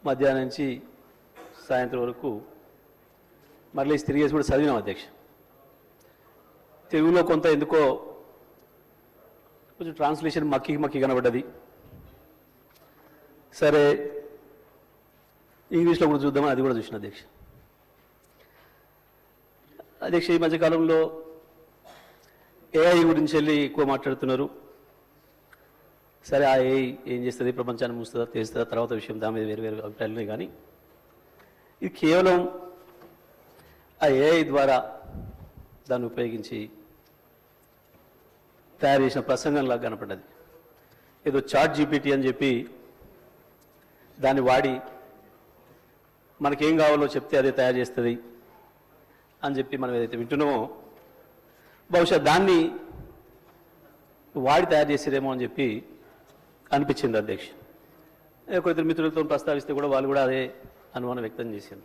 మధ్యాహ్నం నుంచి సాయంత్రం వరకు మళ్ళీ తిరిగేసి కూడా చదివినాం అధ్యక్ష. తెలుగులో కొంత ఎందుకో కొంచెం ట్రాన్స్లేషన్ మక్కి కనబడ్డది. సరే ఇంగ్లీష్లో కూడా చూద్దామని అది కూడా చూసిన అధ్యక్ష. ఈ మధ్యకాలంలో ఏఐ గురించి వెళ్ళి ఎక్కువ మాట్లాడుతున్నారు. సరే ఆ ఏఐ ఏం చేస్తుంది, ప్రపంచాన్ని మూస్తుందా తెలుస్తుందా తర్వాత విషయం, దాని మీద వేరు వేరు అభిప్రాయాలు ఉన్నాయి. కానీ ఇది కేవలం ఆ ఏఐ ద్వారా దాన్ని ఉపయోగించి తయారు చేసిన ప్రసంగంలాగా కనపడ్డది. ఏదో చాట్ జీపీటీ అని చెప్పి దాన్ని వాడి మనకేం కావాలో చెప్తే అదే తయారు చేస్తుంది అని చెప్పి మనం ఏదైతే వింటున్నామో బహుశా దాన్ని వాడి తయారు చేసేదేమో అని చెప్పి అనిపించింది అధ్యక్ష. కొందరు మిత్రులతో ప్రస్తావిస్తే కూడా వాళ్ళు కూడా అదే అనుమానం వ్యక్తం చేశారు.